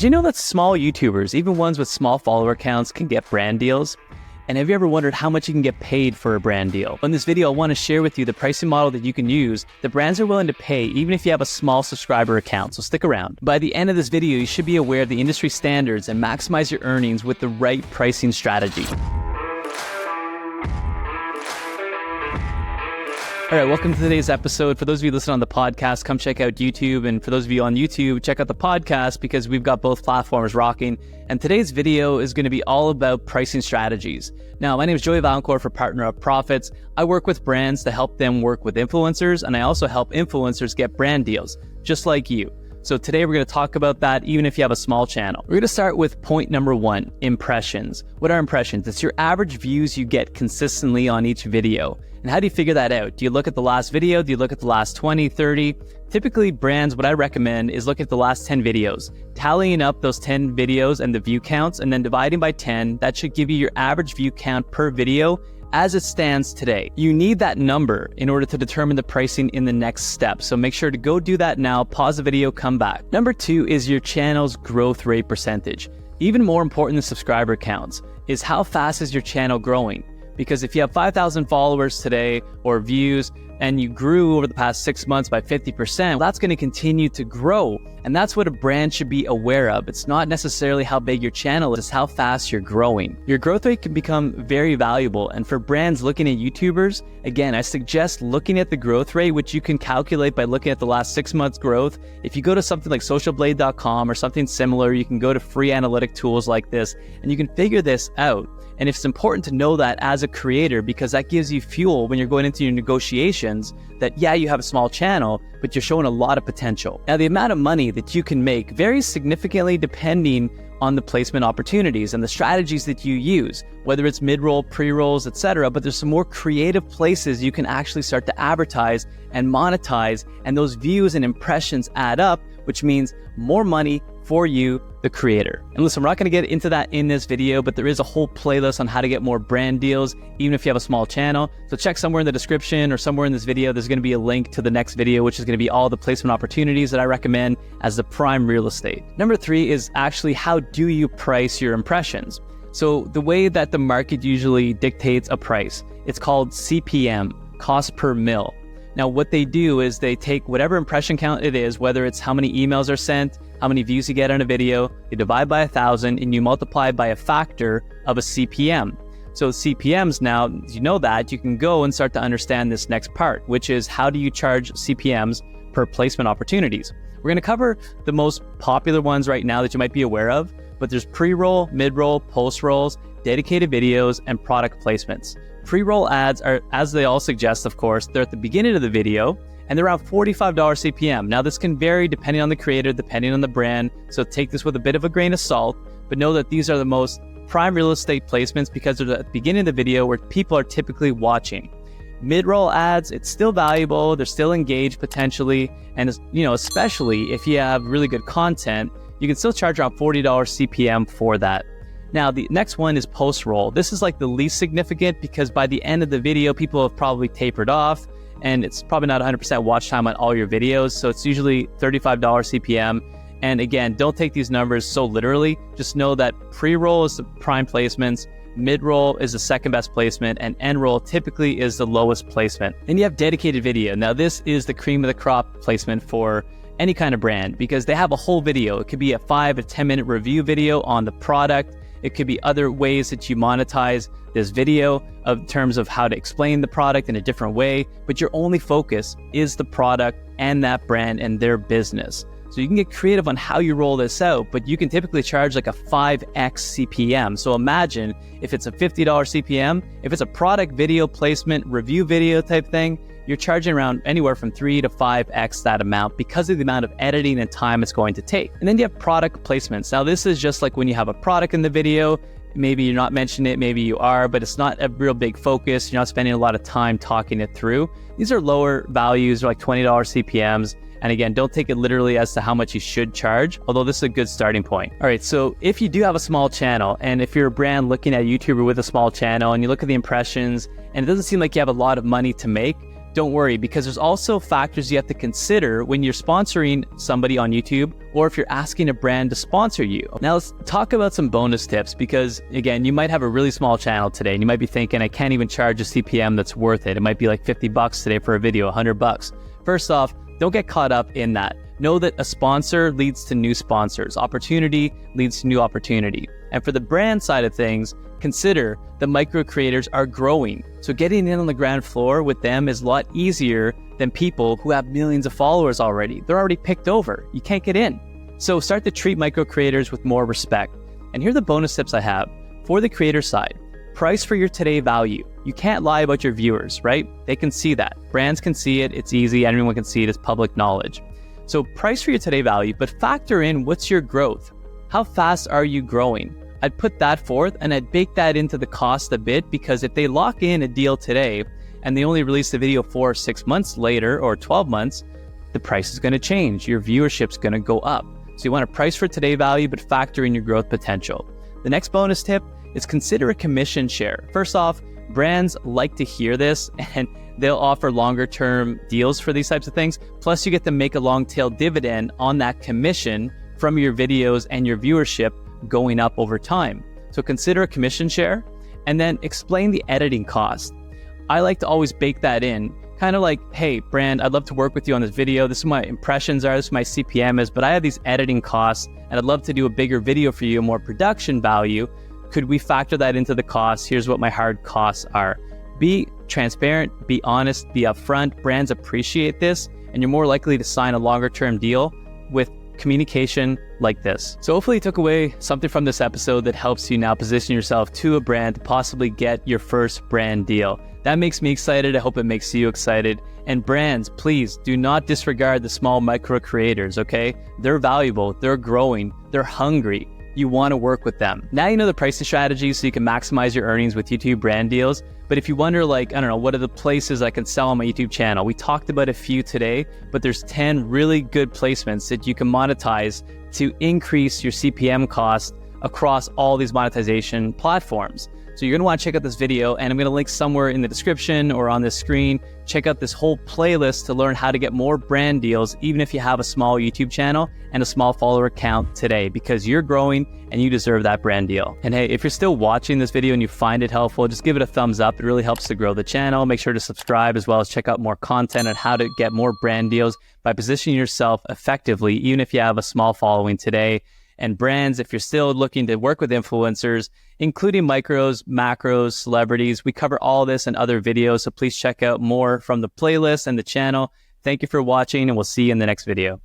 Did you know that small YouTubers, even ones with small follower counts, can get brand deals? And have you ever wondered how much you can get paid for a brand deal? In this video, I want to share with you the pricing model that you can use that brands are willing to pay even if you have a small subscriber account, so stick around. By the end of this video, you should be aware of the industry standards and maximize your earnings with the right pricing strategy. All right, welcome to today's episode. For those of you listening on the podcast, come check out YouTube. And for those of you on YouTube, check out the podcast because we've got both platforms rocking. And today's video is going to be all about pricing strategies. Now, my name is Joey Valancourt for Partner Up Profits. I work with brands to help them work with influencers, and I also help influencers get brand deals, just like you. So today we're going to talk about that even if you have a small channel. We're going to start with point number one, impressions. What are impressions? It's your average views you get consistently on each video. And how do you figure that out? Do you look at the last video? Do you look at the last 20, 30? Typically brands, what I recommend is look at the last 10 videos, tallying up those 10 videos and the view counts and then dividing by 10. That should give you your average view count per video as it stands today. You need that number in order to determine the pricing in the next step. So make sure to go do that now, pause the video, come back. Number two is your channel's growth rate percentage. Even more important than subscriber counts is how fast is your channel growing? Because if you have 5,000 followers today or views and you grew over the past 6 months by 50%, that's going to continue to grow. And that's what a brand should be aware of. It's not necessarily how big your channel is, it's how fast you're growing. Your growth rate can become very valuable. And for brands looking at YouTubers, again, I suggest looking at the growth rate, which you can calculate by looking at the last 6 months growth. If you go to something like socialblade.com or something similar, you can go to free analytic tools like this, and you can figure this out. And it's important to know that as a creator because that gives you fuel when you're going into your negotiations that, yeah, you have a small channel, but you're showing a lot of potential. Now, the amount of money that you can make varies significantly depending on the placement opportunities and the strategies that you use, whether it's mid-roll, pre-rolls, etc. But there's some more creative places you can actually start to advertise and monetize, and those views and impressions add up, which means more money for you, the creator. And listen, we're not going to get into that in this video, but there is a whole playlist on how to get more brand deals, even if you have a small channel. So check somewhere in the description or somewhere in this video, there's going to be a link to the next video, which is going to be all the placement opportunities that I recommend as the prime real estate. Number three is actually how do you price your impressions? So the way that the market usually dictates a price, it's called CPM, cost per mil. Now, what they do is they take whatever impression count it is, whether it's how many emails are sent, how many views you get on a video, you divide by 1,000 and you multiply by a factor of a CPM. So CPMs now, you know that, you can go and start to understand this next part, which is how do you charge CPMs per placement opportunities? We're going to cover the most popular ones right now that you might be aware of, but there's pre-roll, mid-roll, post-rolls, dedicated videos, and product placements. Pre-roll ads are, as they all suggest, of course, they're at the beginning of the video and they're around $45 CPM. Now this can vary depending on the creator, depending on the brand. So take this with a bit of a grain of salt, but know that these are the most prime real estate placements because they're at the beginning of the video where people are typically watching. Mid-roll ads, it's still valuable. They're still engaged potentially. And especially if you have really good content, you can still charge around $40 CPM for that. Now, the next one is post-roll. This is like the least significant because by the end of the video, people have probably tapered off and it's probably not 100% watch time on all your videos. So it's usually $35 CPM. And again, don't take these numbers so literally. Just know that pre-roll is the prime placements, mid-roll is the second best placement, and end-roll typically is the lowest placement. Then you have dedicated video. Now, this is the cream of the crop placement for any kind of brand because they have a whole video. It could be a 5 or 10 minute review video on the product. It could be other ways that you monetize this video in terms of how to explain the product in a different way, but your only focus is the product and that brand and their business. So you can get creative on how you roll this out, but you can typically charge like a 5x CPM. So imagine if it's a $50 CPM, if it's a product video placement, review video type thing, you're charging around anywhere from 3 to 5x that amount because of the amount of editing and time it's going to take. And then you have product placements. Now this is just like when you have a product in the video, maybe you're not mentioning it, maybe you are, but it's not a real big focus. You're not spending a lot of time talking it through. These are lower values, they're like $20 CPMs. And again, don't take it literally as to how much you should charge, although this is a good starting point. All right, so if you do have a small channel, and if you're a brand looking at a YouTuber with a small channel, and you look at the impressions, and it doesn't seem like you have a lot of money to make, don't worry, because there's also factors you have to consider when you're sponsoring somebody on YouTube or if you're asking a brand to sponsor you. Now let's talk about some bonus tips, because again, you might have a really small channel today and you might be thinking, I can't even charge a CPM that's worth it. It might be like 50 bucks today for a video, 100 bucks. First off, don't get caught up in that. Know that a sponsor leads to new sponsors. Opportunity leads to new opportunity. And for the brand side of things, consider the micro creators are growing. So getting in on the ground floor with them is a lot easier than people who have millions of followers already. They're already picked over. You can't get in. So start to treat micro creators with more respect. And here are the bonus tips I have. For the creator side, price for your today value. You can't lie about your viewers, right? They can see that. Brands can see it. It's easy. Anyone can see it. It's public knowledge. So price for your today value, but factor in what's your growth. How fast are you growing? I'd put that forth and I'd bake that into the cost a bit, because if they lock in a deal today and they only release the video 4 or 6 months later or 12 months, the price is going to change. Your viewership's going to go up. So you want to price for today value, but factor in your growth potential. The next bonus tip is consider a commission share. First off, brands like to hear this and they'll offer longer term deals for these types of things. Plus you get to make a long tail dividend on that commission from your videos and your viewership going up over time. So consider a commission share and then explain the editing cost. I like to always bake that in, kind of like, hey brand, I'd love to work with you on this video. This is what my impressions are, this is what my CPM is, but I have these editing costs and I'd love to do a bigger video for you, more production value. Could we factor that into the cost? Here's what my hard costs are. Be transparent, be honest, be upfront. Brands appreciate this, and you're more likely to sign a longer term deal with communication like this. So hopefully you took away something from this episode that helps you now position yourself to a brand to possibly get your first brand deal. That makes me excited. I hope it makes you excited. And brands, please do not disregard the small micro creators, okay? They're valuable, they're growing, they're hungry. You want to work with them. Now you know the pricing strategy so you can maximize your earnings with YouTube brand deals. But if you wonder, like, I don't know, what are the places I can sell on my YouTube channel? We talked about a few today, but there's 10 really good placements that you can monetize to increase your CPM cost across all these monetization platforms. So you're going to want to check out this video, and I'm going to link somewhere in the description or on this screen. Check out this whole playlist to learn how to get more brand deals, even if you have a small YouTube channel and a small follower count today, because you're growing and you deserve that brand deal. And hey, if you're still watching this video and you find it helpful, just give it a thumbs up. It really helps to grow the channel. Make sure to subscribe, as well as check out more content on how to get more brand deals by positioning yourself effectively, even if you have a small following today. And brands, if you're still looking to work with influencers, including micros, macros, celebrities, we cover all this in other videos. So please check out more from the playlist and the channel. Thank you for watching, and we'll see you in the next video.